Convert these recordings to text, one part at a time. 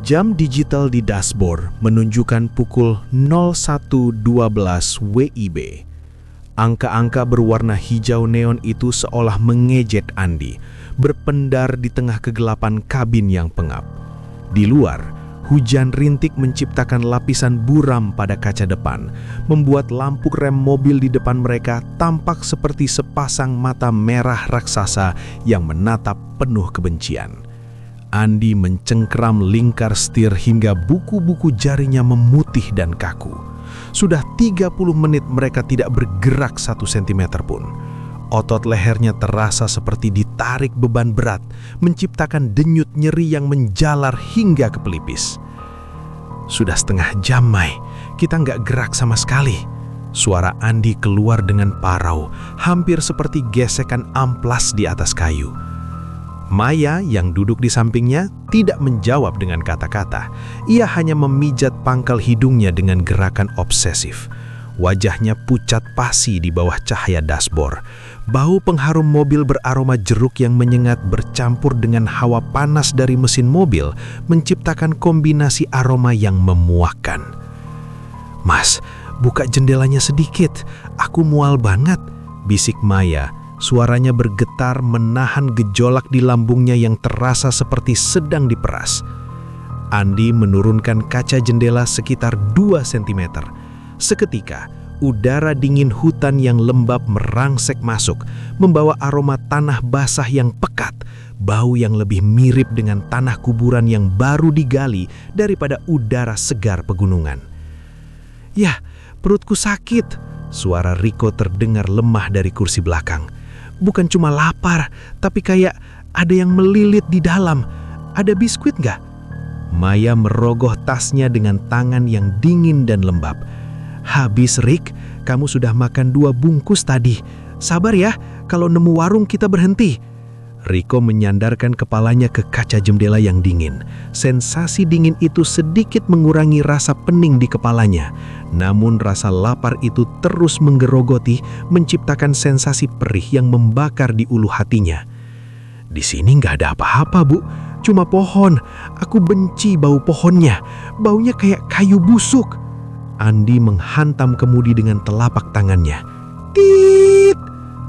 Jam digital di dashboard menunjukkan pukul 01.12 WIB. Angka-angka berwarna hijau neon itu seolah mengejet Andi, berpendar di tengah kegelapan kabin yang pengap. Di luar, hujan rintik menciptakan lapisan buram pada kaca depan, membuat lampu rem mobil di depan mereka tampak seperti sepasang mata merah raksasa yang menatap penuh kebencian. Andi mencengkeram lingkar setir hingga buku-buku jarinya memutih dan kaku. Sudah 30 menit mereka tidak bergerak 1 sentimeter pun. Otot lehernya terasa seperti ditarik beban berat, menciptakan denyut nyeri yang menjalar hingga ke pelipis. Sudah setengah jam, Mai, kita nggak gerak sama sekali. Suara Andi keluar dengan parau, hampir seperti gesekan amplas di atas kayu. Maya yang duduk di sampingnya tidak menjawab dengan kata-kata. Ia hanya memijat pangkal hidungnya dengan gerakan obsesif. Wajahnya pucat pasi di bawah cahaya dashboard. Bau pengharum mobil beraroma jeruk yang menyengat bercampur dengan hawa panas dari mesin mobil menciptakan kombinasi aroma yang memuakkan. "Mas, buka jendelanya sedikit. Aku mual banget," bisik Maya. Suaranya bergetar menahan gejolak di lambungnya yang terasa seperti sedang diperas. Andi menurunkan kaca jendela sekitar 2 cm. Seketika, udara dingin hutan yang lembab merangsek masuk, membawa aroma tanah basah yang pekat, bau yang lebih mirip dengan tanah kuburan yang baru digali daripada udara segar pegunungan. "Yah, perutku sakit," suara Riko terdengar lemah dari kursi belakang. "Bukan cuma lapar, tapi kayak ada yang melilit di dalam. Ada biskuit nggak?" Maya merogoh tasnya dengan tangan yang dingin dan lembab. "Habis, Rick. Kamu sudah makan 2 bungkus tadi. Sabar ya, kalau nemu warung kita berhenti." Riko menyandarkan kepalanya ke kaca jendela yang dingin. Sensasi dingin itu sedikit mengurangi rasa pening di kepalanya. Namun rasa lapar itu terus menggerogoti, menciptakan sensasi perih yang membakar di ulu hatinya. "Di sini nggak ada apa-apa, Bu. Cuma pohon. Aku benci bau pohonnya. Baunya kayak kayu busuk." Andi menghantam kemudi dengan telapak tangannya. "Tit!"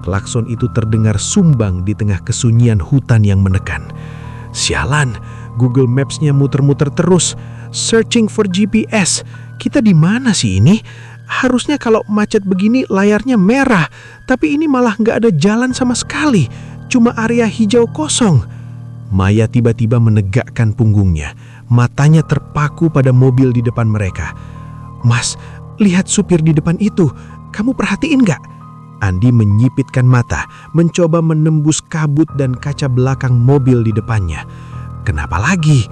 Klakson itu terdengar sumbang di tengah kesunyian hutan yang menekan. "Sialan, Google Maps-nya muter-muter terus. Searching for GPS. Kita di mana sih ini? Harusnya kalau macet begini layarnya merah, tapi ini malah nggak ada jalan sama sekali. Cuma area hijau kosong." Maya tiba-tiba menegakkan punggungnya. Matanya terpaku pada mobil di depan mereka. "Mas, lihat supir di depan itu. Kamu perhatiin nggak?" Andi menyipitkan mata, mencoba menembus kabut dan kaca belakang mobil di depannya. "Kenapa lagi?"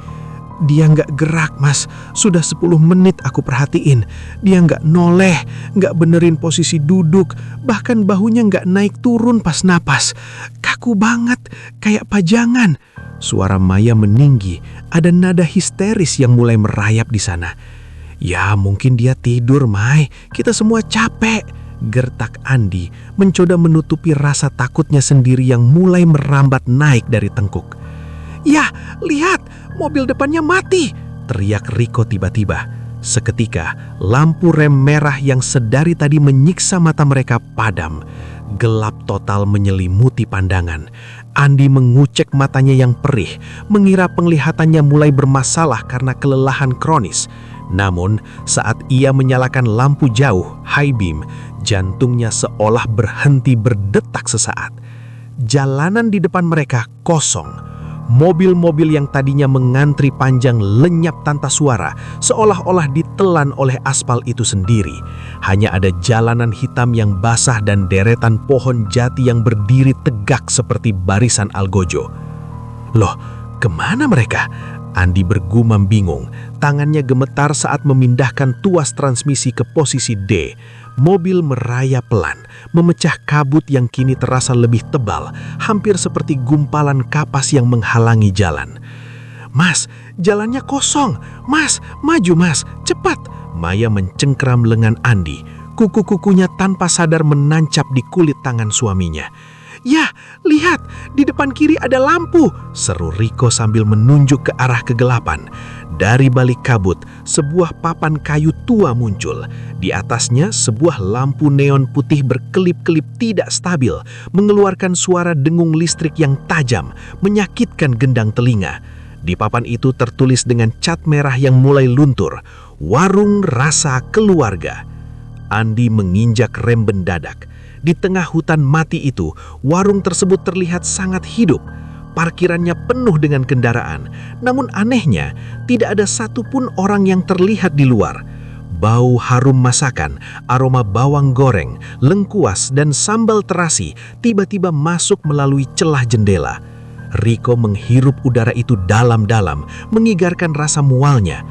"Dia nggak gerak, Mas. Sudah 10 menit aku perhatiin. Dia nggak noleh, nggak benerin posisi duduk, bahkan bahunya nggak naik turun pas napas. Kaku banget, kayak pajangan." Suara Maya meninggi, ada nada histeris yang mulai merayap di sana. "Ya, mungkin dia tidur, Mai. Kita semua capek," gertak Andi, mencoba menutupi rasa takutnya sendiri yang mulai merambat naik dari tengkuk. "Ya, lihat, mobil depannya mati!" teriak Riko tiba-tiba. Seketika, lampu rem merah yang sedari tadi menyiksa mata mereka padam. Gelap total menyelimuti pandangan. Andi mengucek matanya yang perih, mengira penglihatannya mulai bermasalah karena kelelahan kronis. Namun, saat ia menyalakan lampu jauh, high beam, jantungnya seolah berhenti berdetak sesaat. Jalanan di depan mereka kosong. Mobil-mobil yang tadinya mengantri panjang lenyap tanpa suara, seolah-olah ditelan oleh aspal itu sendiri. Hanya ada jalanan hitam yang basah dan deretan pohon jati yang berdiri tegak seperti barisan algojo. "Loh, kemana mereka?" Andi bergumam bingung. Tangannya gemetar saat memindahkan tuas transmisi ke posisi D. Mobil merayap pelan, memecah kabut yang kini terasa lebih tebal, hampir seperti gumpalan kapas yang menghalangi jalan. "Mas, jalannya kosong. Mas, maju Mas, cepat!" Maya mencengkeram lengan Andi. Kuku-kukunya tanpa sadar menancap di kulit tangan suaminya. "Ya, lihat, di depan kiri ada lampu," seru Riko sambil menunjuk ke arah kegelapan. Dari balik kabut, sebuah papan kayu tua muncul. Di atasnya, sebuah lampu neon putih berkelip-kelip tidak stabil, mengeluarkan suara dengung listrik yang tajam, menyakitkan gendang telinga. Di papan itu tertulis dengan cat merah yang mulai luntur, "Warung Rasa Keluarga." Andi menginjak rem mendadak. Di tengah hutan mati itu, warung tersebut terlihat sangat hidup. Parkirannya penuh dengan kendaraan, namun anehnya tidak ada satupun orang yang terlihat di luar. Bau harum masakan, aroma bawang goreng, lengkuas, dan sambal terasi tiba-tiba masuk melalui celah jendela. Riko menghirup udara itu dalam-dalam, mengigarkan rasa mualnya.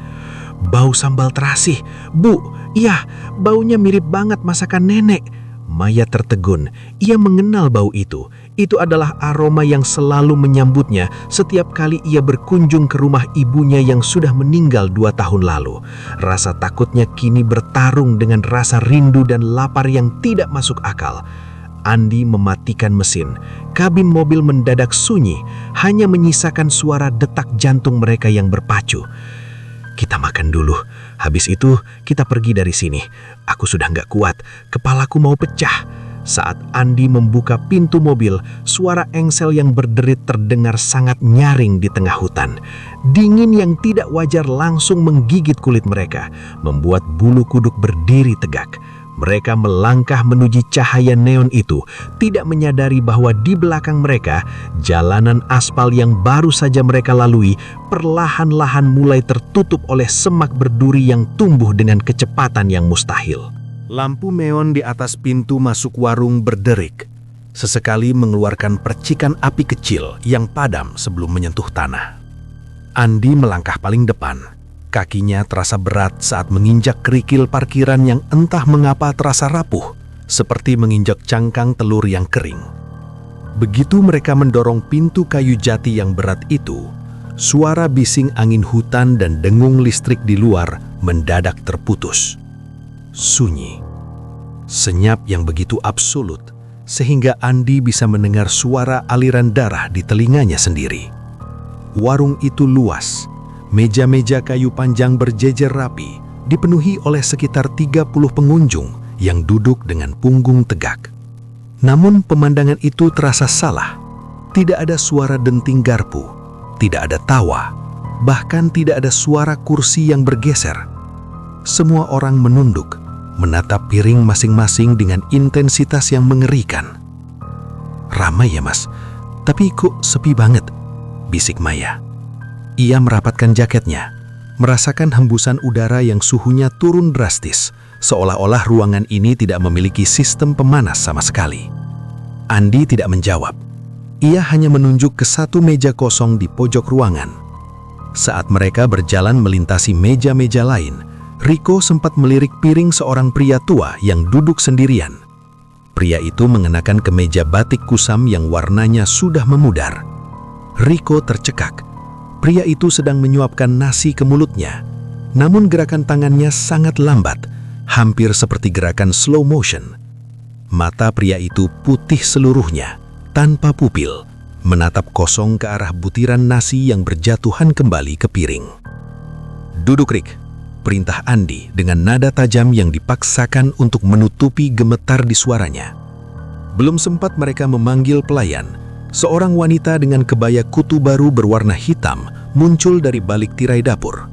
"Bau sambal terasi, Bu, iya, baunya mirip banget masakan nenek." Maya tertegun, ia mengenal bau itu. Itu adalah aroma yang selalu menyambutnya setiap kali ia berkunjung ke rumah ibunya yang sudah meninggal 2 tahun lalu. Rasa takutnya kini bertarung dengan rasa rindu dan lapar yang tidak masuk akal. Andi mematikan mesin. Kabin mobil mendadak sunyi, hanya menyisakan suara detak jantung mereka yang berpacu. "Kita makan dulu, habis itu kita pergi dari sini. Aku sudah nggak kuat, kepalaku mau pecah." Saat Andi membuka pintu mobil, suara engsel yang berderit terdengar sangat nyaring di tengah hutan. Dingin yang tidak wajar langsung menggigit kulit mereka, membuat bulu kuduk berdiri tegak. Mereka melangkah menuju cahaya neon itu, tidak menyadari bahwa di belakang mereka, jalanan aspal yang baru saja mereka lalui perlahan-lahan mulai tertutup oleh semak berduri yang tumbuh dengan kecepatan yang mustahil. Lampu neon di atas pintu masuk warung berderik, sesekali mengeluarkan percikan api kecil yang padam sebelum menyentuh tanah. Andi melangkah paling depan. Kakinya terasa berat saat menginjak kerikil parkiran yang entah mengapa terasa rapuh, seperti menginjak cangkang telur yang kering. Begitu mereka mendorong pintu kayu jati yang berat itu, suara bising angin hutan dan dengung listrik di luar mendadak terputus. Sunyi. Senyap yang begitu absolut, sehingga Andi bisa mendengar suara aliran darah di telinganya sendiri. Warung itu luas. Meja-meja kayu panjang berjejer rapi, dipenuhi oleh sekitar 30 pengunjung yang duduk dengan punggung tegak. Namun pemandangan itu terasa salah. Tidak ada suara denting garpu, tidak ada tawa, bahkan tidak ada suara kursi yang bergeser. Semua orang menunduk, menatap piring masing-masing dengan intensitas yang mengerikan. "Ramai ya, Mas, tapi kok sepi banget?" bisik Maya. Ia merapatkan jaketnya, merasakan hembusan udara yang suhunya turun drastis, seolah-olah ruangan ini tidak memiliki sistem pemanas sama sekali. Andi tidak menjawab. Ia hanya menunjuk ke satu meja kosong di pojok ruangan. Saat mereka berjalan melintasi meja-meja lain, Riko sempat melirik piring seorang pria tua yang duduk sendirian. Pria itu mengenakan kemeja batik kusam yang warnanya sudah memudar. Riko tercekak. Pria itu sedang menyuapkan nasi ke mulutnya. Namun gerakan tangannya sangat lambat, hampir seperti gerakan slow motion. Mata pria itu putih seluruhnya, tanpa pupil, menatap kosong ke arah butiran nasi yang berjatuhan kembali ke piring. "Duduk, Rik," perintah Andi dengan nada tajam yang dipaksakan untuk menutupi gemetar di suaranya. Belum sempat mereka memanggil pelayan, seorang wanita dengan kebaya kutu baru berwarna hitam muncul dari balik tirai dapur.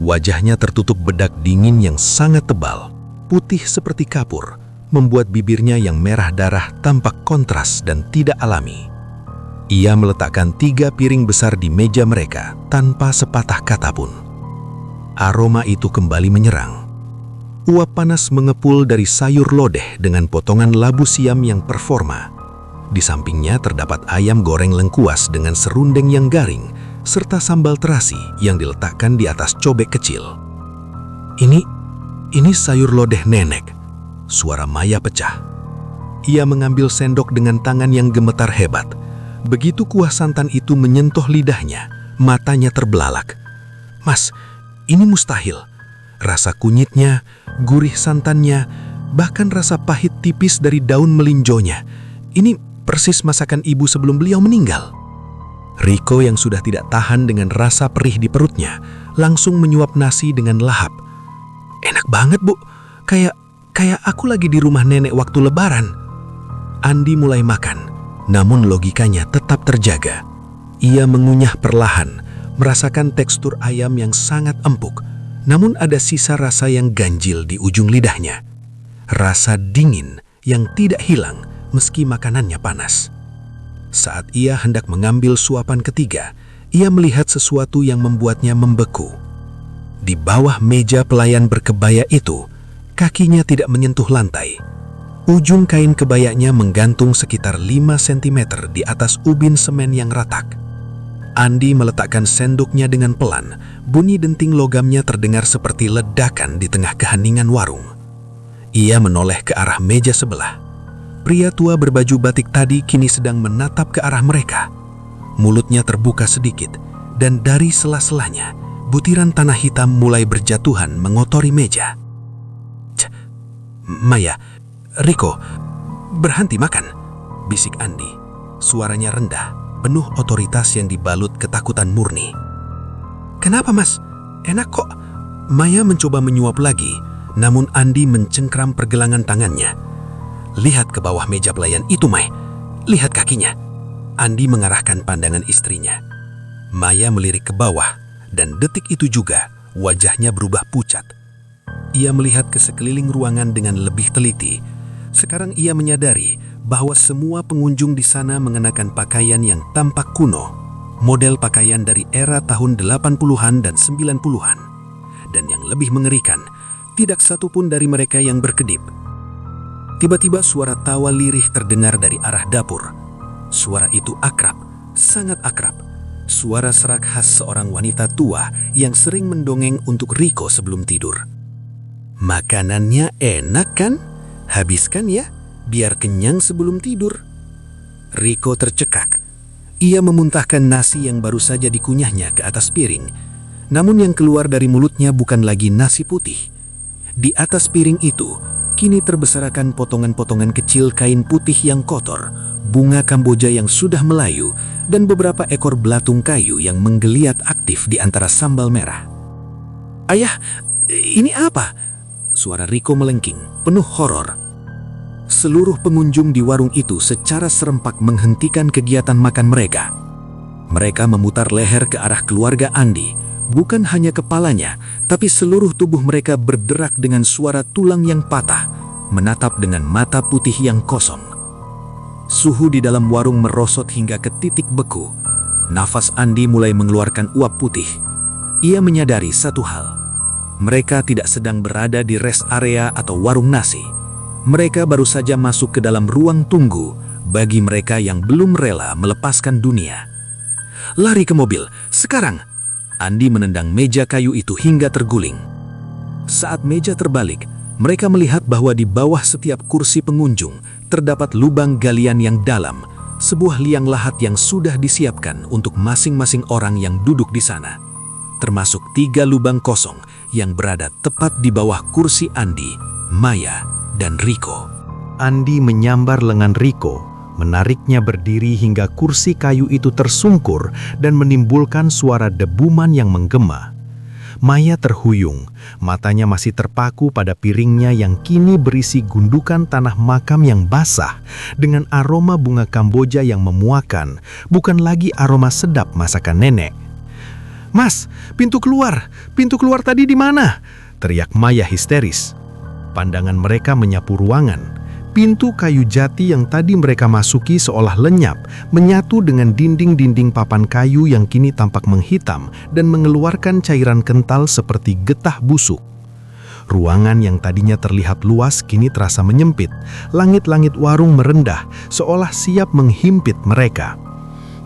Wajahnya tertutup bedak dingin yang sangat tebal, putih seperti kapur, membuat bibirnya yang merah darah tampak kontras dan tidak alami. Ia meletakkan 3 piring besar di meja mereka tanpa sepatah kata pun. Aroma itu kembali menyerang. Uap panas mengepul dari sayur lodeh dengan potongan labu siam yang performa. Di sampingnya terdapat ayam goreng lengkuas dengan serundeng yang garing, serta sambal terasi yang diletakkan di atas cobek kecil. Ini sayur lodeh nenek," suara Maya pecah. Ia mengambil sendok dengan tangan yang gemetar hebat. Begitu kuah santan itu menyentuh lidahnya, matanya terbelalak. "Mas, ini mustahil. Rasa kunyitnya, gurih santannya, bahkan rasa pahit tipis dari daun melinjonya. Ini persis masakan ibu sebelum beliau meninggal. Riko yang sudah tidak tahan dengan rasa perih di perutnya, langsung menyuap nasi dengan lahap. "Enak banget, Bu. Kayak aku lagi di rumah nenek waktu lebaran." Andi mulai makan, namun logikanya tetap terjaga. Ia mengunyah perlahan, merasakan tekstur ayam yang sangat empuk, namun ada sisa rasa yang ganjil di ujung lidahnya. Rasa dingin yang tidak hilang meski makanannya panas. Saat ia hendak mengambil suapan ketiga, ia melihat sesuatu yang membuatnya membeku. Di bawah meja pelayan berkebaya itu, kakinya tidak menyentuh lantai. Ujung kain kebayanya menggantung sekitar 5 cm di atas ubin semen yang ratak. Andi meletakkan sendoknya dengan pelan, bunyi denting logamnya terdengar seperti ledakan di tengah keheningan warung. Ia menoleh ke arah meja sebelah. Pria tua berbaju batik tadi kini sedang menatap ke arah mereka. Mulutnya terbuka sedikit, dan dari sela-selanya, butiran tanah hitam mulai berjatuhan mengotori meja. "Maya, Riko, berhenti makan," bisik Andi. Suaranya rendah, penuh otoritas yang dibalut ketakutan murni. "Kenapa, Mas? Enak kok." Maya mencoba menyuap lagi, namun Andi mencengkram pergelangan tangannya. "Lihat ke bawah meja pelayan itu, Mai. Lihat kakinya." Andi mengarahkan pandangan istrinya. Maya melirik ke bawah, dan detik itu juga wajahnya berubah pucat. Ia melihat ke sekeliling ruangan dengan lebih teliti. Sekarang ia menyadari bahwa semua pengunjung di sana mengenakan pakaian yang tampak kuno, model pakaian dari era tahun 80-an dan 90-an. Dan yang lebih mengerikan, tidak satu pun dari mereka yang berkedip. Tiba-tiba suara tawa lirih terdengar dari arah dapur. Suara itu akrab, sangat akrab. Suara serak khas seorang wanita tua yang sering mendongeng untuk Riko sebelum tidur. "Makanannya enak kan? Habiskan ya, biar kenyang sebelum tidur." Riko tercekak. Ia memuntahkan nasi yang baru saja dikunyahnya ke atas piring. Namun yang keluar dari mulutnya bukan lagi nasi putih. Di atas piring itu, kini terbesarakan potongan-potongan kecil kain putih yang kotor, bunga kamboja yang sudah melayu, dan beberapa ekor belatung kayu yang menggeliat aktif di antara sambal merah. "Ayah, ini apa?" Suara Riko melengking, penuh horor. Seluruh pengunjung di warung itu secara serempak menghentikan kegiatan makan mereka. Mereka memutar leher ke arah keluarga Andi. Bukan hanya kepalanya, tapi seluruh tubuh mereka berderak dengan suara tulang yang patah, menatap dengan mata putih yang kosong. Suhu di dalam warung merosot hingga ke titik beku. Nafas Andi mulai mengeluarkan uap putih. Ia menyadari satu hal. Mereka tidak sedang berada di rest area atau warung nasi. Mereka baru saja masuk ke dalam ruang tunggu bagi mereka yang belum rela melepaskan dunia. "Lari ke mobil, sekarang!" Andi menendang meja kayu itu hingga terguling. Saat meja terbalik, mereka melihat bahwa di bawah setiap kursi pengunjung terdapat lubang galian yang dalam, sebuah liang lahat yang sudah disiapkan untuk masing-masing orang yang duduk di sana. Termasuk 3 lubang kosong yang berada tepat di bawah kursi Andi, Maya, dan Riko. Andi menyambar lengan Riko, menariknya berdiri hingga kursi kayu itu tersungkur dan menimbulkan suara debuman yang menggema. Maya terhuyung, matanya masih terpaku pada piringnya yang kini berisi gundukan tanah makam yang basah dengan aroma bunga kamboja yang memuakan, bukan lagi aroma sedap masakan nenek. "Mas, pintu keluar tadi di mana?" teriak Maya histeris. Pandangan mereka menyapu ruangan. Pintu kayu jati yang tadi mereka masuki seolah lenyap, menyatu dengan dinding-dinding papan kayu yang kini tampak menghitam dan mengeluarkan cairan kental seperti getah busuk. Ruangan yang tadinya terlihat luas kini terasa menyempit. Langit-langit warung merendah, seolah siap menghimpit mereka.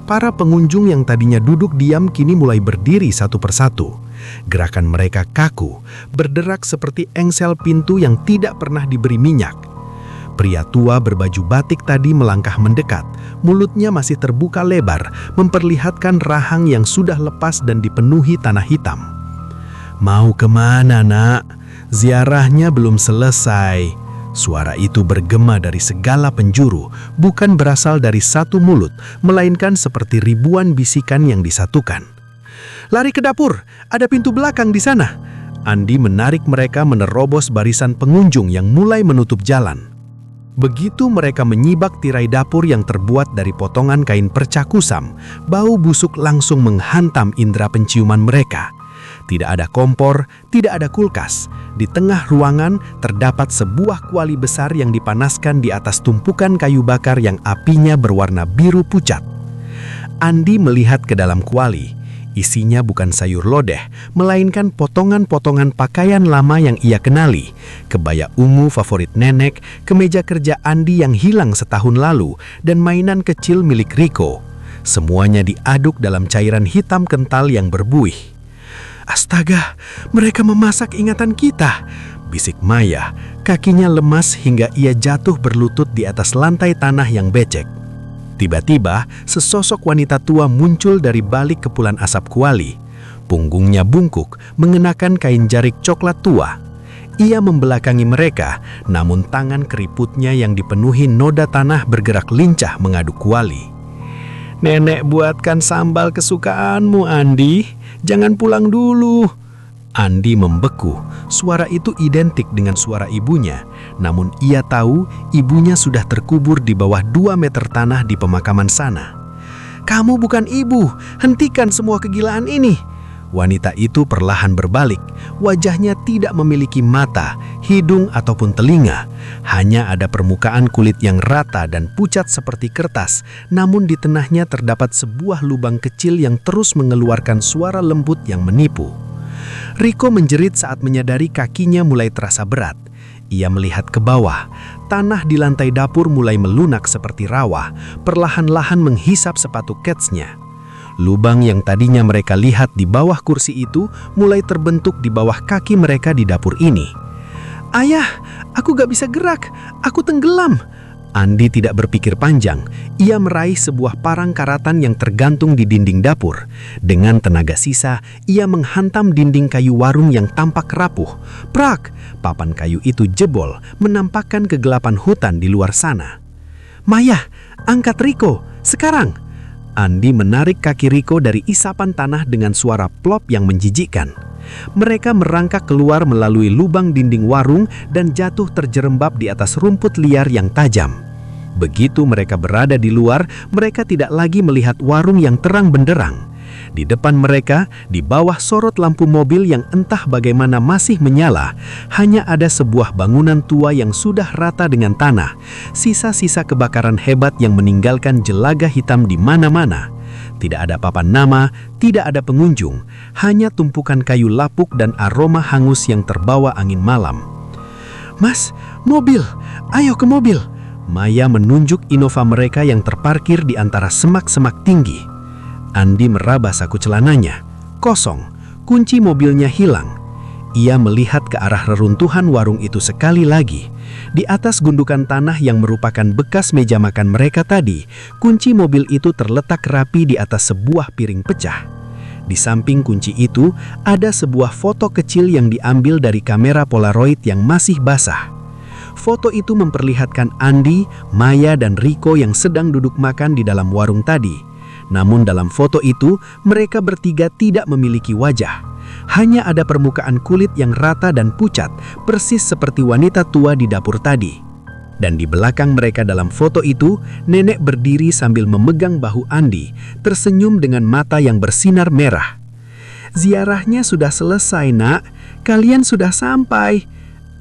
Para pengunjung yang tadinya duduk diam kini mulai berdiri satu persatu. Gerakan mereka kaku, berderak seperti engsel pintu yang tidak pernah diberi minyak. Pria tua berbaju batik tadi melangkah mendekat, mulutnya masih terbuka lebar, memperlihatkan rahang yang sudah lepas dan dipenuhi tanah hitam. "Mau kemana, nak? Ziarahnya belum selesai," Suara itu bergema dari segala penjuru, bukan berasal dari satu mulut, melainkan seperti ribuan bisikan yang disatukan. "Lari ke dapur, ada pintu belakang di sana." Andi menarik mereka menerobos barisan pengunjung yang mulai menutup jalan. Begitu mereka menyibak tirai dapur yang terbuat dari potongan kain perca kusam, bau busuk langsung menghantam indera penciuman mereka. Tidak ada kompor, tidak ada kulkas. Di tengah ruangan terdapat sebuah kuali besar yang dipanaskan di atas tumpukan kayu bakar yang apinya berwarna biru pucat. Andi melihat ke dalam kuali. Isinya bukan sayur lodeh, melainkan potongan-potongan pakaian lama yang ia kenali. Kebaya ungu favorit nenek, kemeja kerja Andi yang hilang setahun lalu, dan mainan kecil milik Riko. Semuanya diaduk dalam cairan hitam kental yang berbuih. "Astaga, mereka memasak ingatan kita," bisik Maya. Kakinya lemas hingga ia jatuh berlutut di atas lantai tanah yang becek. Tiba-tiba, sesosok wanita tua muncul dari balik kepulan asap kuali. Punggungnya bungkuk, mengenakan kain jarik coklat tua. Ia membelakangi mereka, namun tangan keriputnya yang dipenuhi noda tanah bergerak lincah mengaduk kuali. "Nenek buatkan sambal kesukaanmu, Andi. Jangan pulang dulu." Andi membeku. Suara itu identik dengan suara ibunya. Namun ia tahu ibunya sudah terkubur di bawah 2 meter tanah di pemakaman sana. "Kamu bukan ibu. Hentikan semua kegilaan ini." Wanita itu perlahan berbalik. Wajahnya tidak memiliki mata, hidung ataupun telinga. Hanya ada permukaan kulit yang rata dan pucat seperti kertas, namun di tengahnya terdapat sebuah lubang kecil yang terus mengeluarkan suara lembut yang menipu. Riko menjerit saat menyadari kakinya mulai terasa berat. Ia melihat ke bawah. Tanah di lantai dapur mulai melunak seperti rawa, perlahan-lahan menghisap sepatu ketsnya. Lubang yang tadinya mereka lihat di bawah kursi itu mulai terbentuk di bawah kaki mereka di dapur ini. "Ayah, aku gak bisa gerak. Aku tenggelam." Andi tidak berpikir panjang. Ia meraih sebuah parang karatan yang tergantung di dinding dapur. Dengan tenaga sisa, ia menghantam dinding kayu warung yang tampak rapuh. Prak! Papan kayu itu jebol, menampakkan kegelapan hutan di luar sana. "Maya, angkat Riko, sekarang!" Andi menarik kaki Riko dari isapan tanah dengan suara plop yang menjijikkan. Mereka merangkak keluar melalui lubang dinding warung dan jatuh terjerembab di atas rumput liar yang tajam. Begitu mereka berada di luar, mereka tidak lagi melihat warung yang terang benderang. Di depan mereka, di bawah sorot lampu mobil yang entah bagaimana masih menyala, hanya ada sebuah bangunan tua yang sudah rata dengan tanah, sisa-sisa kebakaran hebat yang meninggalkan jelaga hitam di mana-mana. Tidak ada papan nama, tidak ada pengunjung, hanya tumpukan kayu lapuk dan aroma hangus yang terbawa angin malam. "Mas, mobil! Ayo ke mobil!" Maya menunjuk Innova mereka yang terparkir di antara semak-semak tinggi. Andi meraba saku celananya. Kosong, kunci mobilnya hilang. Ia melihat ke arah reruntuhan warung itu sekali lagi. Di atas gundukan tanah yang merupakan bekas meja makan mereka tadi, kunci mobil itu terletak rapi di atas sebuah piring pecah. Di samping kunci itu, ada sebuah foto kecil yang diambil dari kamera Polaroid yang masih basah. Foto itu memperlihatkan Andi, Maya, dan Riko yang sedang duduk makan di dalam warung tadi. Namun dalam foto itu, mereka bertiga tidak memiliki wajah. Hanya ada permukaan kulit yang rata dan pucat, persis seperti wanita tua di dapur tadi. Dan di belakang mereka dalam foto itu, nenek berdiri sambil memegang bahu Andi, tersenyum dengan mata yang bersinar merah. "Ziarahnya sudah selesai, Nak. Kalian sudah sampai."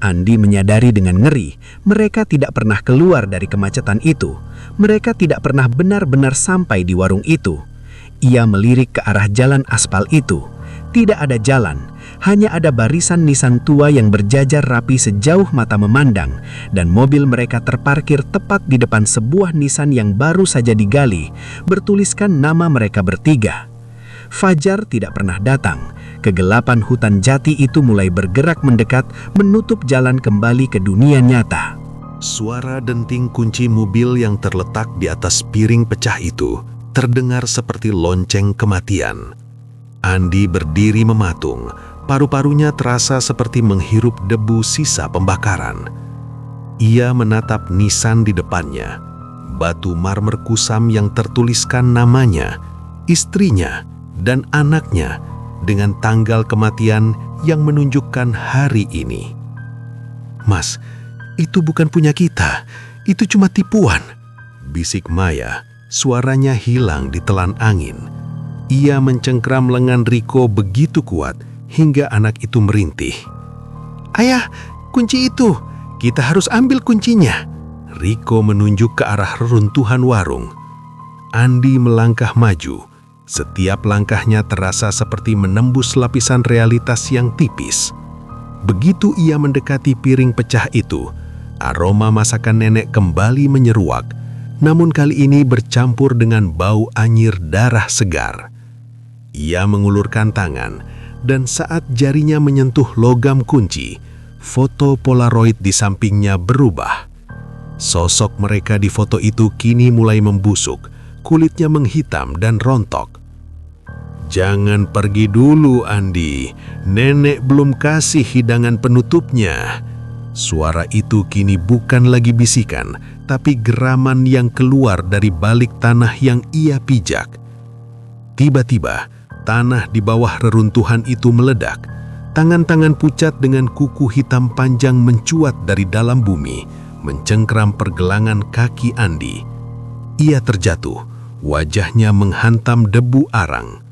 Andi menyadari dengan ngeri, mereka tidak pernah keluar dari kemacetan itu. Mereka tidak pernah benar-benar sampai di warung itu. Ia melirik ke arah jalan aspal itu. Tidak ada jalan, hanya ada barisan Nissan tua yang berjajar rapi sejauh mata memandang, dan mobil mereka terparkir tepat di depan sebuah Nissan yang baru saja digali, bertuliskan nama mereka bertiga. Fajar tidak pernah datang. Kegelapan hutan jati itu mulai bergerak mendekat, menutup jalan kembali ke dunia nyata. Suara denting kunci mobil yang terletak di atas piring pecah itu terdengar seperti lonceng kematian. Andi berdiri mematung, paru-parunya terasa seperti menghirup debu sisa pembakaran. Ia menatap nisan di depannya, batu marmer kusam yang tertuliskan namanya, istrinya, dan anaknya dengan tanggal kematian yang menunjukkan hari ini. "Mas, itu bukan punya kita, itu cuma tipuan," bisik Maya, suaranya hilang ditelan angin. Ia mencengkram lengan Riko begitu kuat hingga anak itu merintih. "Ayah, kunci itu, kita harus ambil kuncinya." Riko menunjuk ke arah reruntuhan warung. Andi melangkah maju. Setiap langkahnya terasa seperti menembus lapisan realitas yang tipis. Begitu ia mendekati piring pecah itu, aroma masakan nenek kembali menyeruak, namun kali ini bercampur dengan bau anyir darah segar. Ia mengulurkan tangan, dan saat jarinya menyentuh logam kunci, foto Polaroid di sampingnya berubah. Sosok mereka di foto itu kini mulai membusuk, kulitnya menghitam dan rontok. "Jangan pergi dulu, Andi. Nenek belum kasih hidangan penutupnya." Suara itu kini bukan lagi bisikan, tapi geraman yang keluar dari balik tanah yang ia pijak. Tiba-tiba, tanah di bawah reruntuhan itu meledak. Tangan-tangan pucat dengan kuku hitam panjang mencuat dari dalam bumi, mencengkram pergelangan kaki Andi. Ia terjatuh, wajahnya menghantam debu arang.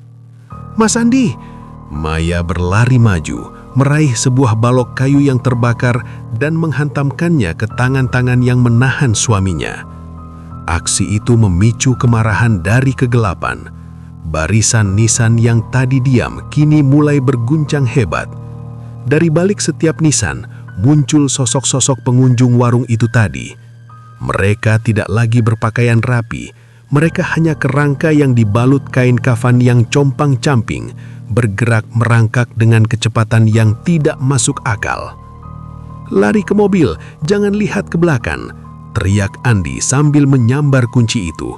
"Mas Andi!" Maya berlari maju, meraih sebuah balok kayu yang terbakar dan menghantamkannya ke tangan-tangan yang menahan suaminya. Aksi itu memicu kemarahan dari kegelapan. Barisan nisan yang tadi diam kini mulai berguncang hebat. Dari balik setiap nisan muncul sosok-sosok pengunjung warung itu tadi. Mereka tidak lagi berpakaian rapi, mereka hanya kerangka yang dibalut kain kafan yang compang-camping, bergerak merangkak dengan kecepatan yang tidak masuk akal. "Lari ke mobil, jangan lihat ke belakang," teriak Andi sambil menyambar kunci itu.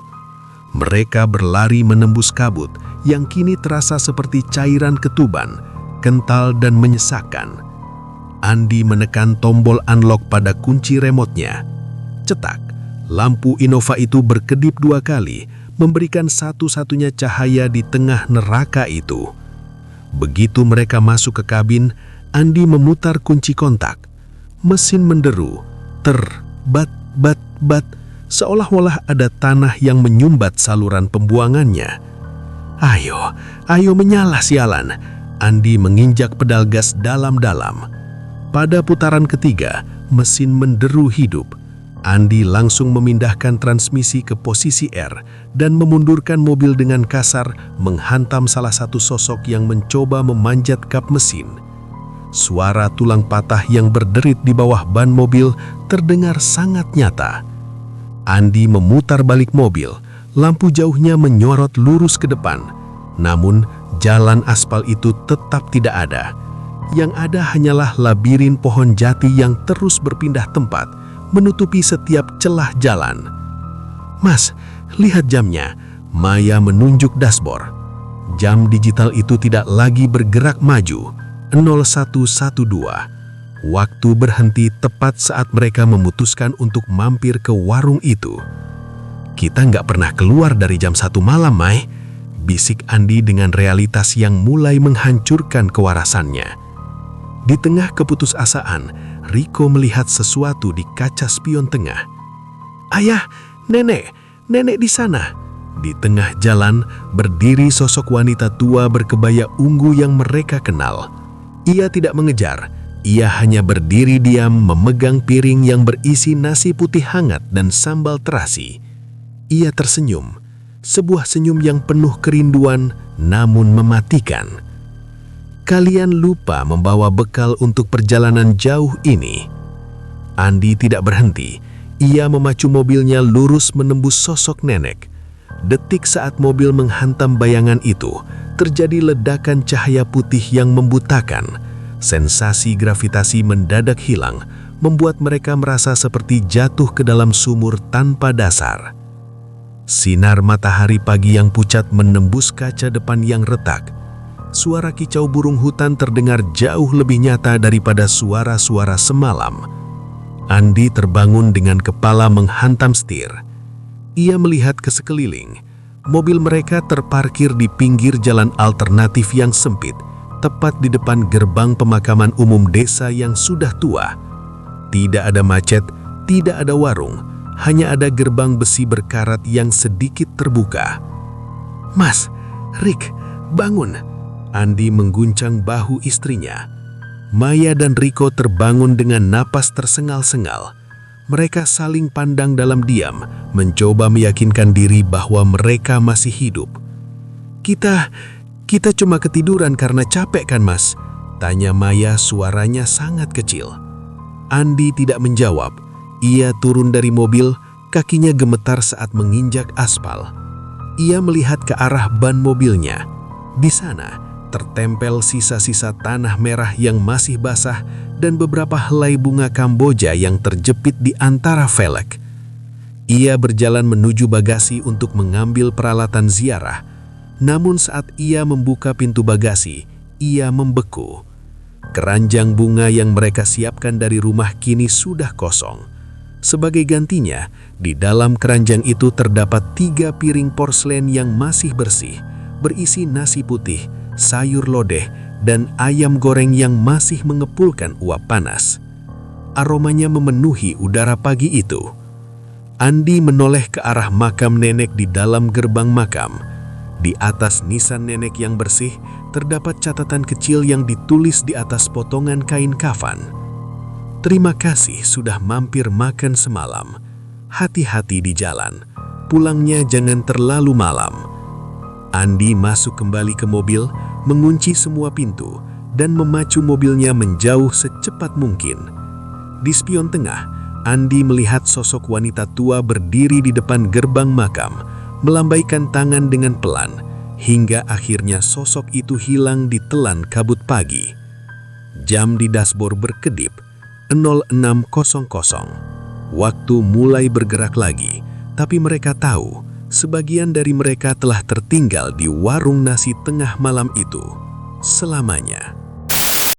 Mereka berlari menembus kabut yang kini terasa seperti cairan ketuban, kental dan menyesakkan. Andi menekan tombol unlock pada kunci remote-nya. Cetak, lampu Innova itu berkedip 2 kali, memberikan satu-satunya cahaya di tengah neraka itu. Begitu mereka masuk ke kabin, Andi memutar kunci kontak. Mesin menderu, bat, seolah-olah ada tanah yang menyumbat saluran pembuangannya. Ayo menyala sialan." Andi menginjak pedal gas dalam-dalam. Pada putaran ketiga, mesin menderu hidup. Andi langsung memindahkan transmisi ke posisi R dan memundurkan mobil dengan kasar, menghantam salah satu sosok yang mencoba memanjat kap mesin. Suara tulang patah yang berderit di bawah ban mobil terdengar sangat nyata. Andi memutar balik mobil, lampu jauhnya menyorot lurus ke depan. Namun, jalan aspal itu tetap tidak ada. Yang ada hanyalah labirin pohon jati yang terus berpindah tempat, menutupi setiap celah jalan. "Mas, lihat jamnya." Maya menunjuk dashboard. Jam digital itu tidak lagi bergerak maju. 0112. Waktu berhenti tepat saat mereka memutuskan untuk mampir ke warung itu. "Kita nggak pernah keluar dari jam 1 malam, Mai," bisik Andi dengan realitas yang mulai menghancurkan kewarasannya. Di tengah keputusasaan, Riko melihat sesuatu di kaca spion tengah. "Ayah, nenek di sana." Di tengah jalan, berdiri sosok wanita tua berkebaya ungu yang mereka kenal. Ia tidak mengejar, ia hanya berdiri diam memegang piring yang berisi nasi putih hangat dan sambal terasi. Ia tersenyum, sebuah senyum yang penuh kerinduan namun mematikan. "Kalian lupa membawa bekal untuk perjalanan jauh ini." Andi tidak berhenti. Ia memacu mobilnya lurus menembus sosok nenek. Detik saat mobil menghantam bayangan itu, terjadi ledakan cahaya putih yang membutakan. Sensasi gravitasi mendadak hilang, membuat mereka merasa seperti jatuh ke dalam sumur tanpa dasar. Sinar matahari pagi yang pucat menembus kaca depan yang retak. Suara kicau burung hutan terdengar jauh lebih nyata daripada suara-suara semalam. Andi terbangun dengan kepala menghantam setir. Ia melihat ke sekeliling. Mobil mereka terparkir di pinggir jalan alternatif yang sempit, tepat di depan gerbang pemakaman umum desa yang sudah tua. Tidak ada macet, tidak ada warung, hanya ada gerbang besi berkarat yang sedikit terbuka. "Mas, Rick, bangun!" Andi mengguncang bahu istrinya. Maya dan Riko terbangun dengan napas tersengal-sengal. Mereka saling pandang dalam diam, mencoba meyakinkan diri bahwa mereka masih hidup. Kita cuma ketiduran karena capek kan, Mas?" tanya Maya, suaranya sangat kecil. Andi tidak menjawab. Ia turun dari mobil, kakinya gemetar saat menginjak aspal. Ia melihat ke arah ban mobilnya. Di sana, tertempel sisa-sisa tanah merah yang masih basah dan beberapa helai bunga Kamboja yang terjepit di antara velg. Ia berjalan menuju bagasi untuk mengambil peralatan ziarah. Namun saat ia membuka pintu bagasi, ia membeku. Keranjang bunga yang mereka siapkan dari rumah kini sudah kosong. Sebagai gantinya, di dalam keranjang itu terdapat 3 piring porselen yang masih bersih, berisi nasi putih, sayur lodeh, dan ayam goreng yang masih mengepulkan uap panas. Aromanya memenuhi udara pagi itu. Andi menoleh ke arah makam nenek di dalam gerbang makam. Di atas nisan nenek yang bersih, terdapat catatan kecil yang ditulis di atas potongan kain kafan. "Terima kasih sudah mampir makan semalam. Hati-hati di jalan. Pulangnya jangan terlalu malam." Andi masuk kembali ke mobil, mengunci semua pintu, dan memacu mobilnya menjauh secepat mungkin. Di spion tengah, Andi melihat sosok wanita tua berdiri di depan gerbang makam, melambaikan tangan dengan pelan, hingga akhirnya sosok itu hilang di telan kabut pagi. Jam di dashboard berkedip, 06.00. Waktu mulai bergerak lagi, tapi mereka tahu, sebagian dari mereka telah tertinggal di warung nasi tengah malam itu selamanya.